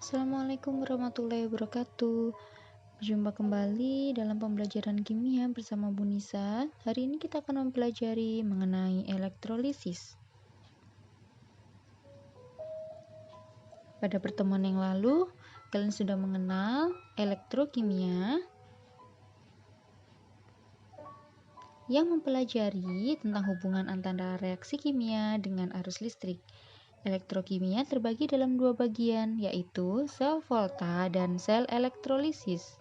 Assalamualaikum warahmatullahi wabarakatuh. Berjumpa kembali dalam pembelajaran kimia bersama Bu Nisa. Hari ini kita akan mempelajari mengenai elektrolisis. Pada pertemuan yang lalu, kalian sudah mengenal elektrokimia yang mempelajari tentang hubungan antara reaksi kimia dengan arus listrik. Elektrokimia terbagi dalam dua bagian, yaitu sel volta dan sel elektrolisis.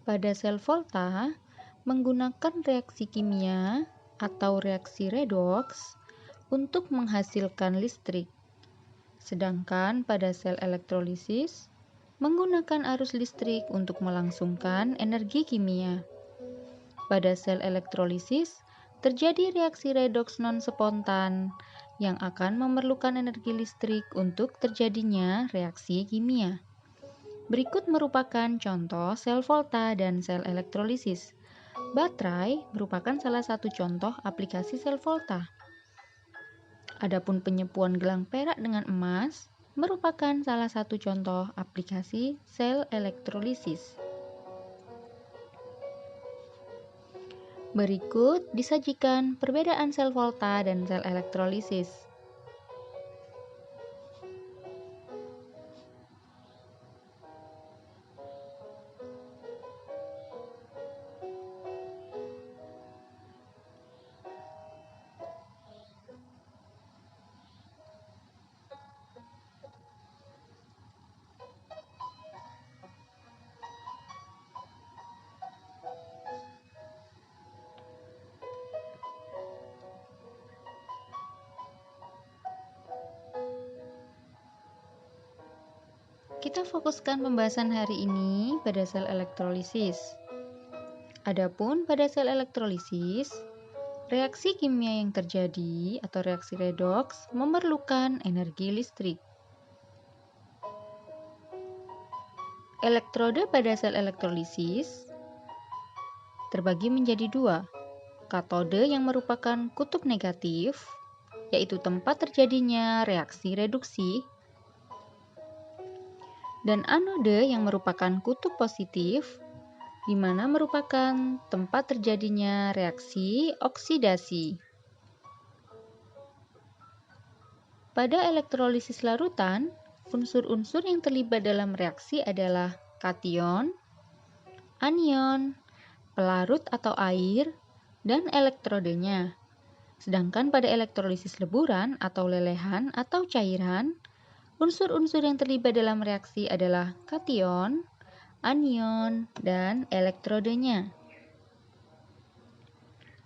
Pada sel volta, menggunakan reaksi kimia atau reaksi redoks untuk menghasilkan listrik. Sedangkan pada sel elektrolisis, menggunakan arus listrik untuk melangsungkan energi kimia. Pada sel elektrolisis, terjadi reaksi redoks non-spontan yang akan memerlukan energi listrik untuk terjadinya reaksi kimia. Berikut merupakan contoh sel volta dan sel elektrolisis. Baterai merupakan salah satu contoh aplikasi sel volta. Adapun penyepuan gelang perak dengan emas merupakan salah satu contoh aplikasi sel elektrolisis. Berikut disajikan perbedaan sel volta dan sel elektrolisis. Kita fokuskan pembahasan hari ini pada sel elektrolisis. Adapun pada sel elektrolisis, reaksi kimia yang terjadi atau reaksi redoks memerlukan energi listrik. Elektrode pada sel elektrolisis terbagi menjadi dua. Katode yang merupakan kutub negatif, yaitu tempat terjadinya reaksi reduksi, dan anode yang merupakan kutub positif, di mana merupakan tempat terjadinya reaksi oksidasi. Pada elektrolisis larutan, unsur-unsur yang terlibat dalam reaksi adalah kation, anion, pelarut atau air, dan elektrodenya. Sedangkan pada elektrolisis leburan atau lelehan atau cairan, unsur-unsur yang terlibat dalam reaksi adalah kation, anion, dan elektrodenya.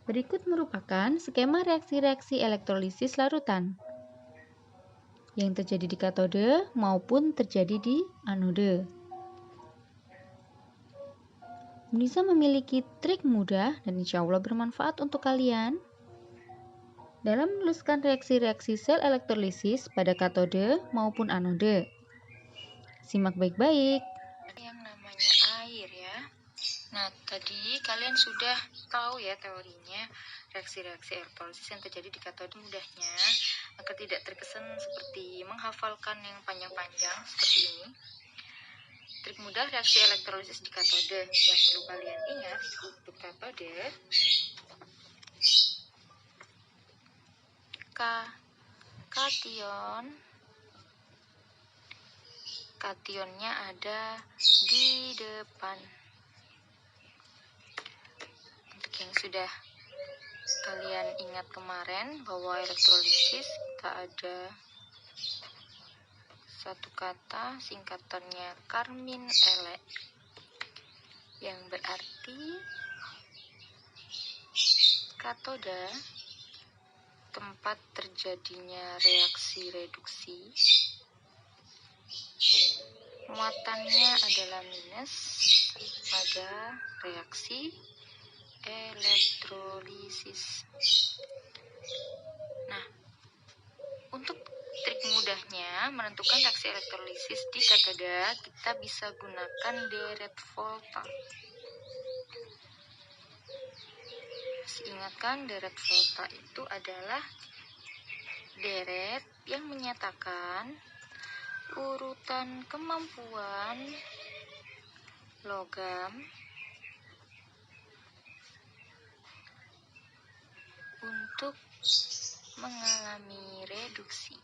Berikut merupakan skema reaksi-reaksi elektrolisis larutan yang terjadi di katode maupun terjadi di anode. Nisa memiliki trik mudah dan insya Allah bermanfaat untuk kalian dalam menuliskan reaksi-reaksi sel elektrolisis pada katode maupun anode. Simak baik-baik. Yang namanya air ya. Nah, tadi kalian sudah tahu ya teorinya reaksi-reaksi elektrolisis yang terjadi di katode. Mudahnya, agar tidak terkesan seperti menghafalkan yang panjang-panjang seperti ini. Trik mudah reaksi elektrolisis di katode yang perlu kalian ingat untuk katode. Kationnya ada di depan. Untuk yang sudah kalian ingat kemarin bahwa elektrolisis kita ada satu kata singkatannya karmin elek, yang berarti katoda tempat terjadinya reaksi reduksi. Muatannya adalah minus pada reaksi elektrolisis. Nah, untuk trik mudahnya menentukan reaksi elektrolisis di katode, kita bisa gunakan deret volta. Ingatkan, deret volta itu adalah deret yang menyatakan urutan kemampuan logam untuk mengalami reduksi.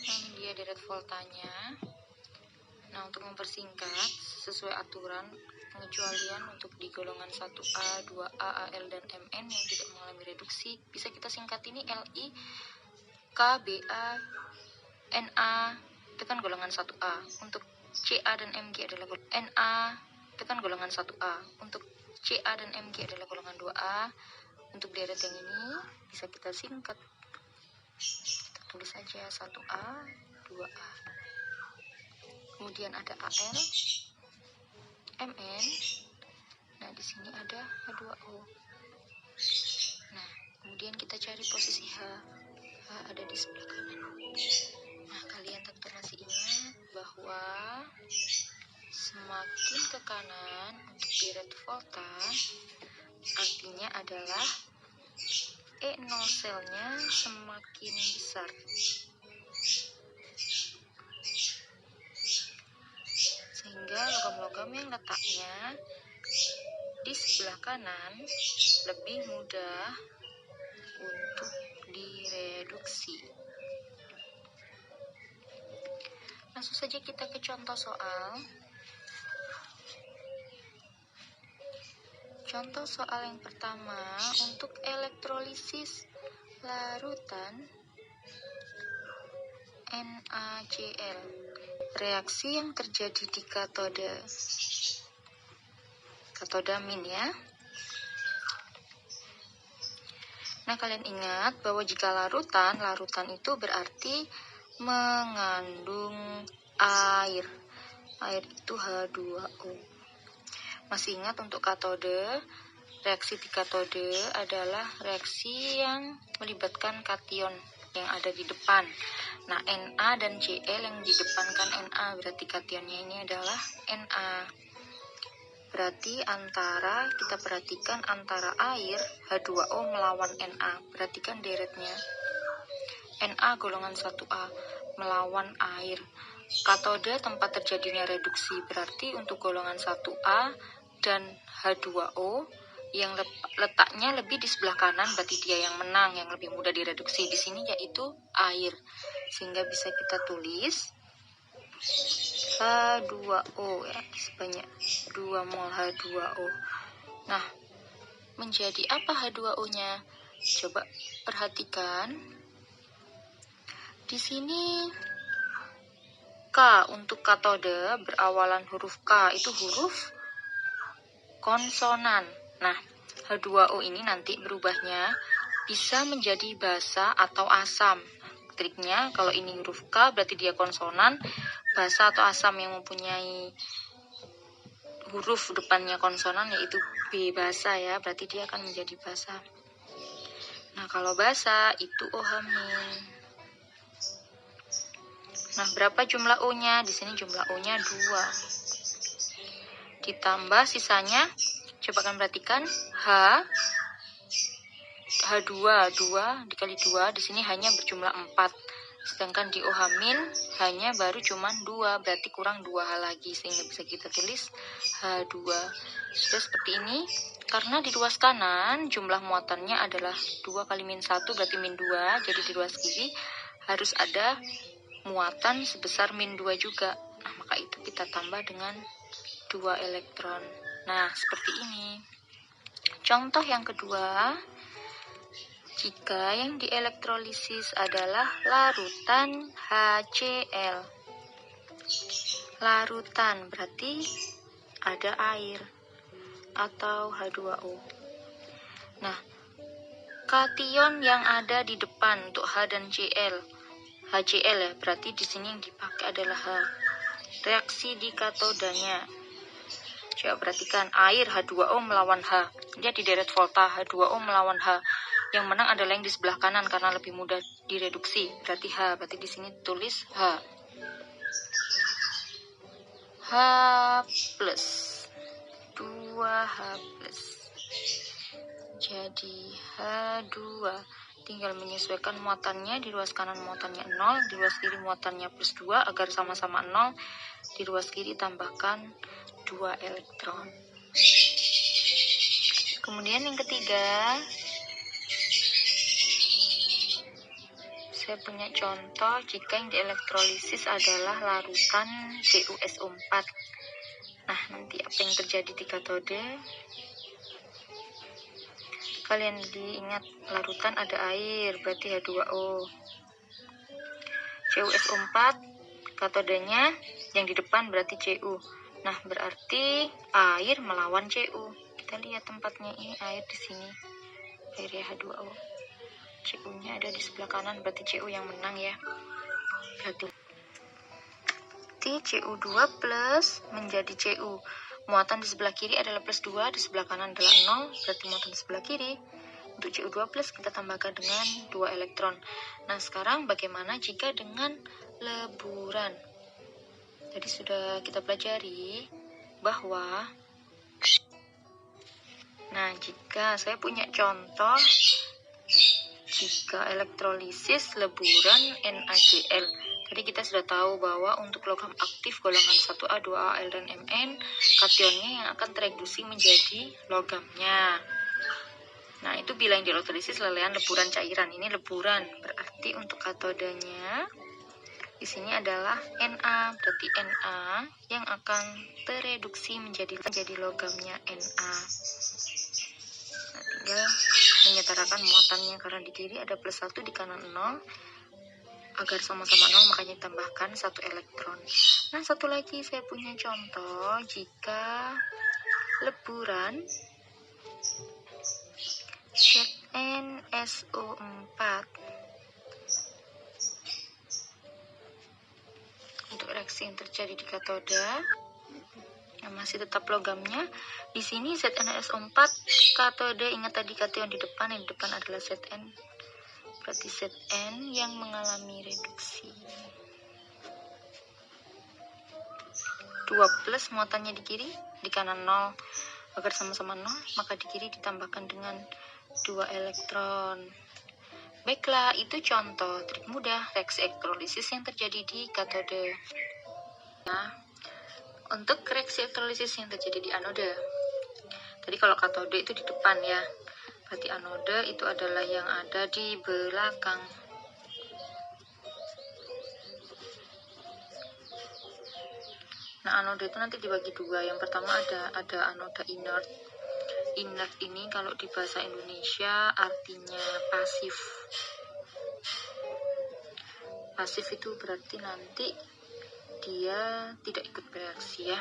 Nah, ini dia deret voltanya. Nah, untuk mempersingkat sesuai aturan pengecualian untuk di golongan 1A, 2A, AL, dan MN yang tidak mengalami reduksi, bisa kita singkat ini LI, K, BA, NA, itu kan golongan 1A. Untuk CA dan MG adalah NA, itu kan golongan 1A. Untuk CA dan MG adalah golongan 2A. Untuk deret yang ini bisa kita singkat. Kita tulis saja 1A, 2A. Kemudian ada AL, MN. Nah, di sini ada H2O. Nah, kemudian kita cari posisi H. H ada di sebelah kanan. Nah, kalian tentu masih ingat bahwa semakin ke kanan untuk deret volta, artinya adalah E0 selnya semakin besar. Sehingga logam-logam yang letaknya di sebelah kanan lebih mudah untuk direduksi. Langsung saja kita ke contoh soal. Contoh soal yang pertama untuk elektrolisis larutan NaCl. Reaksi yang terjadi di katodamin ya. Nah, kalian ingat bahwa jika larutan itu berarti mengandung air. Air itu H2O. Masih ingat untuk katode, reaksi di katode adalah reaksi yang melibatkan kation yang ada di depan. Nah, Na dan Cl yang di depan kan Na, berarti kationnya ini adalah Na. Berarti kita perhatikan antara air H2O melawan Na. Perhatikan deretnya. Na golongan 1A melawan air. Katode tempat terjadinya reduksi. Berarti untuk golongan 1A dan H2O yang letaknya lebih di sebelah kanan, berarti dia yang menang, yang lebih mudah direduksi di sini yaitu air. Sehingga bisa kita tulis H2O ya, sebanyak 2 mol H2O. Nah, menjadi apa H2O-nya? Coba perhatikan. Di sini K untuk katode berawalan huruf K, itu huruf konsonan. Nah, H2O ini nanti berubahnya bisa menjadi basa atau asam. Triknya kalau ini huruf K berarti dia konsonan, basa atau asam yang mempunyai huruf depannya konsonan yaitu B basa ya, berarti dia akan menjadi basa. Nah, kalau basa itu OH-. Nah, berapa jumlah O-nya? Di sini jumlah O-nya 2. Ditambah sisanya, coba kalian perhatikan, H2, 2 dikali 2, di sini hanya berjumlah 4. Sedangkan di OH- hanya baru cuma 2, berarti kurang 2H lagi, sehingga bisa kita tulis H2. Sudah seperti ini, karena di ruas kanan jumlah muatannya adalah 2 kali -1, berarti -2, jadi di ruas kiri harus ada muatan sebesar -2 juga. Nah, maka itu kita tambah dengan 2 elektron. Nah, seperti ini. Contoh yang kedua, jika yang dielektrolisis adalah larutan HCl. Larutan berarti ada air atau H2O. Nah, kation yang ada di depan untuk H dan Cl. HCl ya, berarti di sini yang dipakai adalah H. Reaksi di katodanya. Coba perhatikan, air H2O melawan H. Jadi deret volta H2O melawan H. Yang menang adalah yang di sebelah kanan karena lebih mudah direduksi. Berarti H. Berarti di sini tulis H. H plus. 2H plus. jadi H2. Tinggal menyesuaikan muatannya, di ruas kanan muatannya 0, di ruas kiri muatannya plus 2, agar sama-sama 0, di ruas kiri tambahkan 2 elektron. Kemudian yang ketiga, saya punya contoh jika yang dielektrolisis adalah larutan CuSO4. Nah, nanti apa yang terjadi di katode? Kalian diingat, larutan ada air, berarti H2O. CuSO4, katodenya yang di depan berarti Cu. Nah, berarti air melawan Cu. Kita lihat tempatnya, ini air di sini. Airnya H2O. Cu-nya ada di sebelah kanan, berarti Cu yang menang ya. Berarti Cu2 plus menjadi Cu. Muatan di sebelah kiri adalah plus 2, di sebelah kanan adalah 0, berarti muatan di sebelah kiri. Untuk Cu2 plus kita tambahkan dengan 2 elektron. Nah, sekarang bagaimana jika dengan leburan? Jadi sudah kita pelajari bahwa, nah jika saya punya contoh, jika elektrolisis leburan NaCl. Tadi kita sudah tahu bahwa untuk logam aktif golongan 1A, 2A, Al, dan Mn, kationnya yang akan tereduksi menjadi logamnya. Nah, itu bila yang dielektrolisis lelehan leburan cairan. Ini leburan, berarti untuk katodenya di sini adalah Na, berarti Na yang akan tereduksi menjadi logamnya Na. Nah, tinggal menyetarakan muatannya, karena di kiri ada plus 1, di kanan 0. Agar sama-sama 0, makanya tambahkan 1 elektron. Nah, satu lagi saya punya contoh jika leburan ZnSO4. Untuk reaksi yang terjadi di katode, yang masih tetap logamnya, di sini ZnSO4 katode, ingat tadi kation di depan, yang di depan adalah Zn. Berarti Zn yang mengalami reduksi. 2 plus muatannya di kiri, di kanan 0. Agar sama-sama 0, maka di kiri ditambahkan dengan 2 elektron. Baiklah, itu contoh trik mudah reaksi elektrolisis yang terjadi di katode. Nah, untuk reaksi elektrolisis yang terjadi di anode. Tadi kalau katode itu di depan ya, berarti anode itu adalah yang ada di belakang. Nah, anode itu nanti dibagi dua. Yang pertama ada anoda inert. Inert ini kalau di bahasa Indonesia artinya pasif. Pasif itu berarti nanti dia tidak ikut bereaksi ya.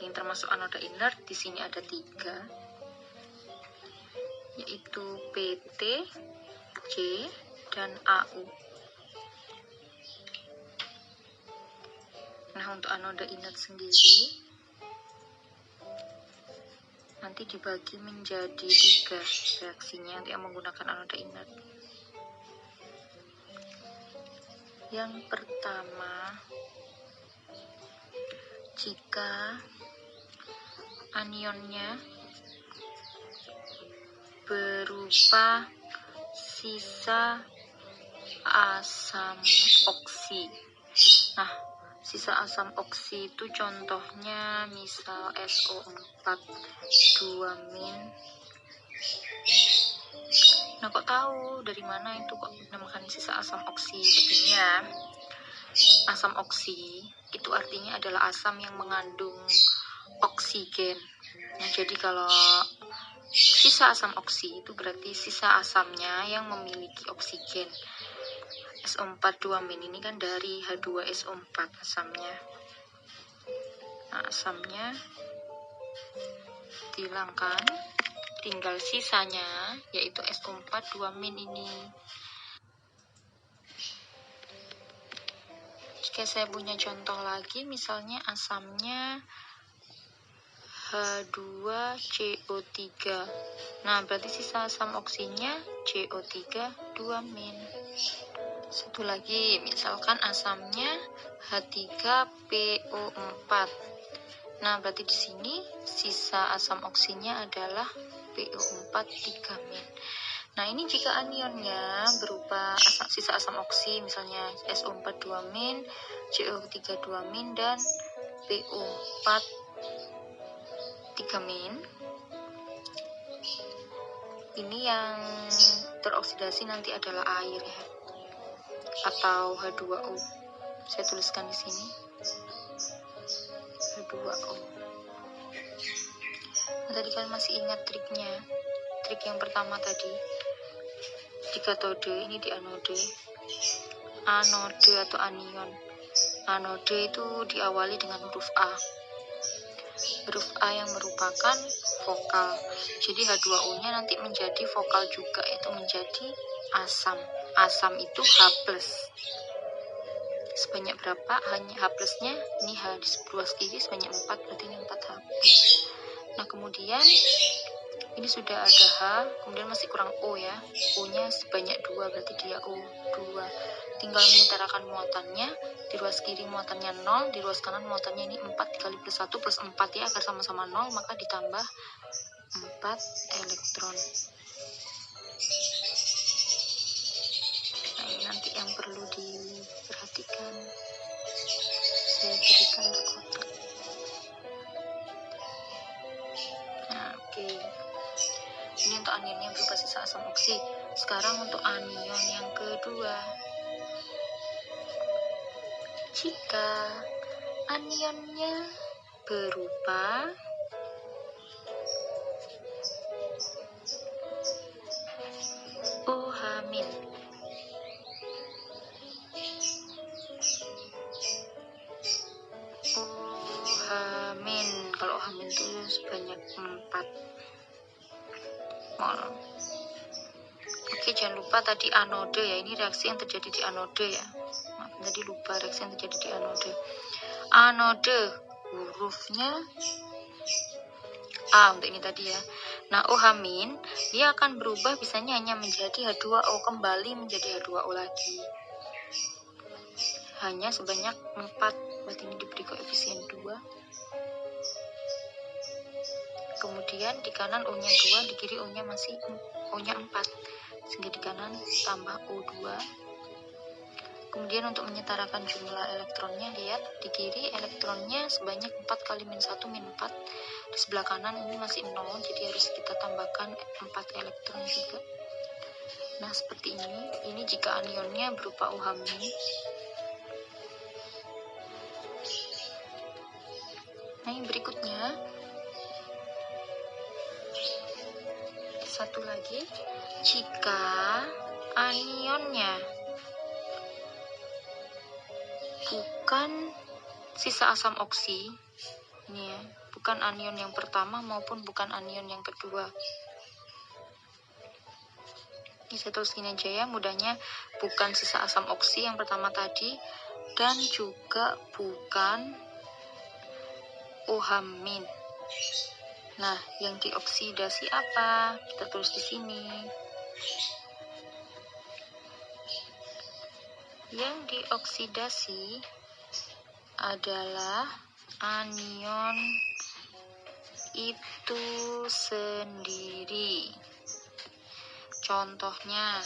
Yang termasuk anoda inert di sini ada 3, yaitu PT, C, dan AU. Nah, untuk anoda inert sendiri nanti dibagi menjadi 3 reaksinya yang menggunakan anoda inert. Yang pertama, jika anionnya berupa sisa asam oksi. Nah, sisa asam oksi itu contohnya misal SO4 2-min. Nah, kok tahu dari mana itu kok dinamakan sisa asam oksi? Begini ya, asam oksi itu artinya adalah asam yang mengandung oksigen. Nah, jadi kalau sisa asam oksi itu berarti sisa asamnya yang memiliki oksigen. SO4 2-min ini kan dari H2SO4 asamnya. Nah, asamnya dihilangkan, tinggal sisanya yaitu SO4 2-min ini. Jika saya punya contoh lagi, misalnya asamnya H2CO3. Nah, berarti sisa asam oksinya CO3 2-min. Satu lagi, misalkan asamnya H3PO4. Nah, berarti di sini sisa asam oksinya adalah PO4 3-min. Nah, ini jika anionnya berupa sisa asam oksi, misalnya SO4 2-min, CO3 2-min, dan PO4 3-min. Ini yang teroksidasi nanti adalah air ya, atau H2O. Saya tuliskan di sini H2O. Nah, tadi kalian masih ingat triknya? Trik yang pertama tadi di katode, ini di anode. Anode atau anion. Anode itu diawali dengan huruf A. Huruf A yang merupakan vokal. Jadi H2O-nya nanti menjadi vokal juga, yaitu menjadi asam. Asam itu H+. Sebanyak berapa? Hanya H+-nya, ini H di sebelah kiri sebanyak 4, berarti ini 4 H+. Nah, kemudian ini sudah ada H, kemudian masih kurang O ya. O-nya sebanyak 2, berarti dia O2. Tinggal menyetarakan muatannya. Di ruas kiri muatannya 0, di ruas kanan muatannya ini 4 dikali plus 1 plus 4 ya, agar sama-sama 0, maka ditambah 4 elektron. Nah, ini nanti yang perlu diperhatikan. Saya berikan di kotak. Nah, oke. Ini untuk anionnya berupa sisa asam oksi. Sekarang untuk anion yang kedua. Jika anionnya berupa OH-. OH-, kalau OH- itu sebanyak 4 mol. Oke, jangan lupa tadi anode ya, ini reaksi yang terjadi di anode ya. Maaf, tadi lupa reaksi yang terjadi di anode. Anode hurufnya A untuk ini tadi ya. Nah, OH- dia akan berubah bisanya hanya menjadi H2O, kembali menjadi H2O lagi. Hanya sebanyak 4, berarti ini diberi koefisien 2. Kemudian di kanan O-nya 2, di kiri O-nya masih O-nya 4. Sehingga di kanan tambah O2. Kemudian untuk menyetarakan jumlah elektronnya, lihat di kiri elektronnya sebanyak 4 kali min 1 min 4. Di sebelah kanan ini masih 0, jadi harus kita tambahkan 4 elektron juga. Nah, seperti ini jika anionnya berupa OH-. Nah, yang berikutnya satu lagi, jika anionnya bukan sisa asam oksi, ini ya, bukan anion yang pertama maupun bukan anion yang kedua. Ini saya tulis gini aja ya, mudahnya, bukan sisa asam oksi yang pertama tadi, dan juga bukan OH-. Nah, yang dioksidasi apa? Kita tulis di sini. Yang dioksidasi adalah anion itu sendiri. Contohnya,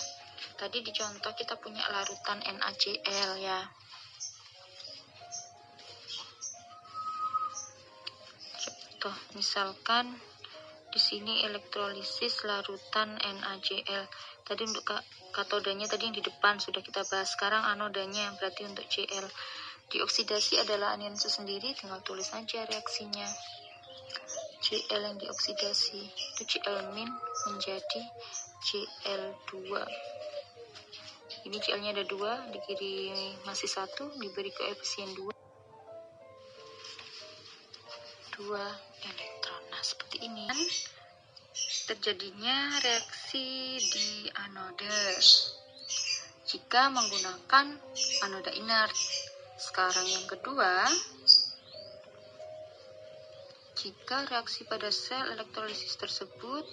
tadi di contoh kita punya larutan NaCl ya. Contoh, misalkan di sini elektrolisis larutan NaCl. Tadi untuk katodanya tadi yang di depan sudah kita bahas. Sekarang anodanya berarti untuk Cl. Dioksidasi adalah anion itu sendiri, tinggal tulis saja reaksinya. Cl yang dioksidasi itu Cl- menjadi Cl2. Ini Cl-nya ada 2, di kiri masih 1, diberi koefisien 2 elektron. Nah, seperti ini terjadinya reaksi di anode jika menggunakan anoda inert. Sekarang yang kedua, jika reaksi pada sel elektrolisis tersebut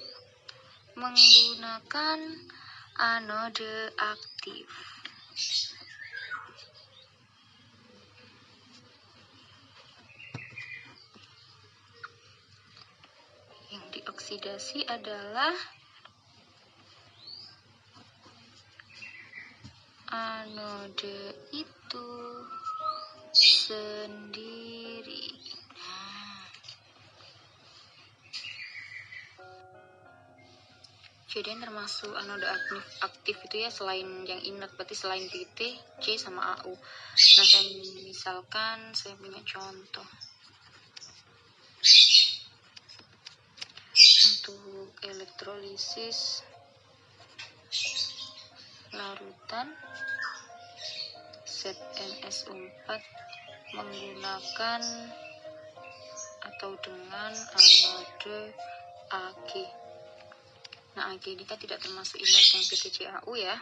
menggunakan anode aktif. oksidasi adalah anode itu sendiri. Jadi yang termasuk anode aktif itu ya, selain yang inert, berarti selain PT, C sama AU. Nah, misalkan saya punya contoh untuk elektrolisis larutan ZnSO4 menggunakan atau dengan anode Ag. Nah, Ag ini kan tidak termasuk inert yang PTCAU ya,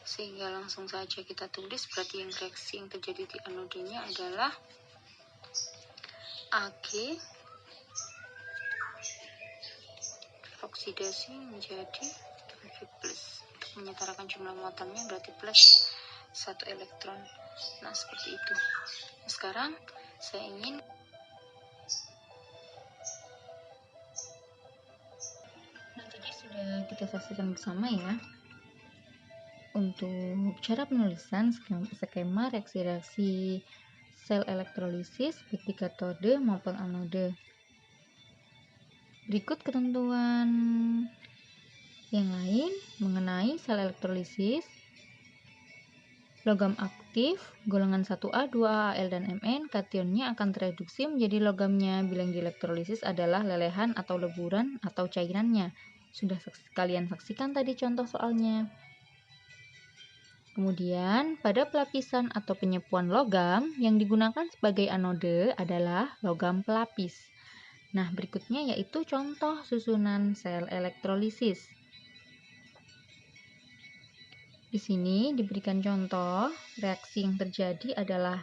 sehingga langsung saja kita tulis, berarti yang reaksi yang terjadi di anodenya adalah Ag oksidasi menjadi Ag+. Untuk menyetarakan jumlah muatannya berarti plus 1 elektron. Nah, seperti itu. Nah, sekarang saya ingin sudah kita saksikan bersama ya untuk cara penulisan skema reaksi-reaksi sel elektrolisis baik di katode maupun anode. Berikut ketentuan yang lain mengenai sel elektrolisis. Logam aktif golongan 1A, 2A, Al, dan Mn, kationnya akan tereduksi menjadi logamnya bila yang dielektrolisis adalah lelehan atau leburan atau cairannya. Sudah kalian saksikan tadi contoh soalnya. Kemudian, pada pelapisan atau penyepuan logam yang digunakan sebagai anode adalah logam pelapis. Nah, berikutnya yaitu contoh susunan sel elektrolisis. Di sini diberikan contoh reaksi yang terjadi adalah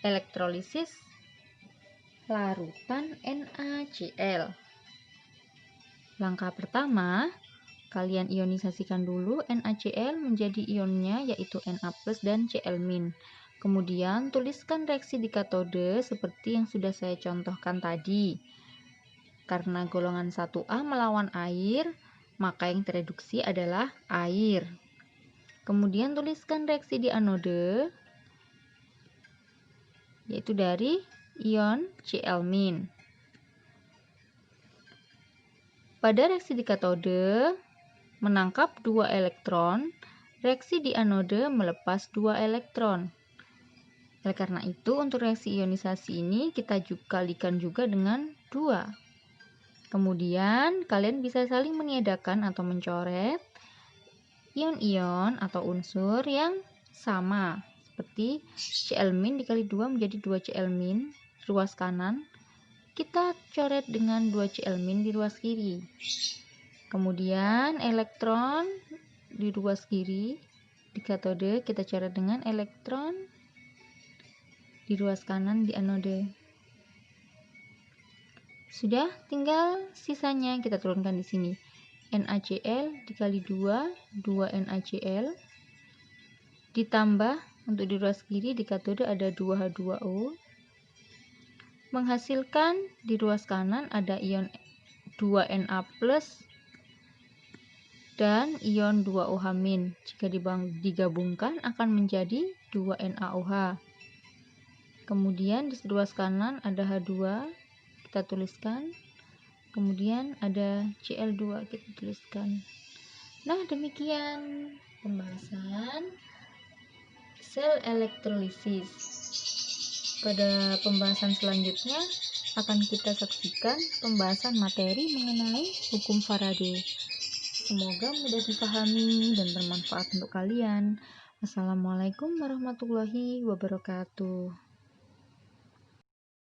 elektrolisis larutan NaCl. Langkah pertama, kalian ionisasikan dulu NaCl menjadi ionnya yaitu Na+ dan Cl-. Kemudian tuliskan reaksi di katode seperti yang sudah saya contohkan tadi. Karena golongan 1A melawan air, maka yang tereduksi adalah air. Kemudian tuliskan reaksi di anode yaitu dari ion Cl-. Pada reaksi di katode menangkap 2 elektron, reaksi di anode melepas 2 elektron. Oleh karena itu, untuk reaksi ionisasi ini kita kalikan juga dengan 2. Kemudian, kalian bisa saling meniadakan atau mencoret ion-ion atau unsur yang sama, seperti Cl- dikali 2 menjadi 2 Cl- ruas kanan. Kita coret dengan 2 Cl- di ruas kiri. Kemudian elektron di ruas kiri di katode kita coret dengan elektron di ruas kanan di anode. Sudah, tinggal sisanya kita turunkan di sini. NaCl dikali 2, 2 NaCl ditambah untuk di ruas kiri di katode ada 2H2O. Menghasilkan di ruas kanan ada ion 2Na+ dan ion 2OH-. Jika digabungkan akan menjadi 2NaOH. Kemudian di ruas kanan ada H2, kita tuliskan. Kemudian ada Cl2, kita tuliskan. Nah, demikian pembahasan sel elektrolisis. Pada pembahasan selanjutnya akan kita saksikan pembahasan materi mengenai hukum Faraday. Semoga mudah dipahami dan bermanfaat untuk kalian. Wassalamualaikum warahmatullahi wabarakatuh.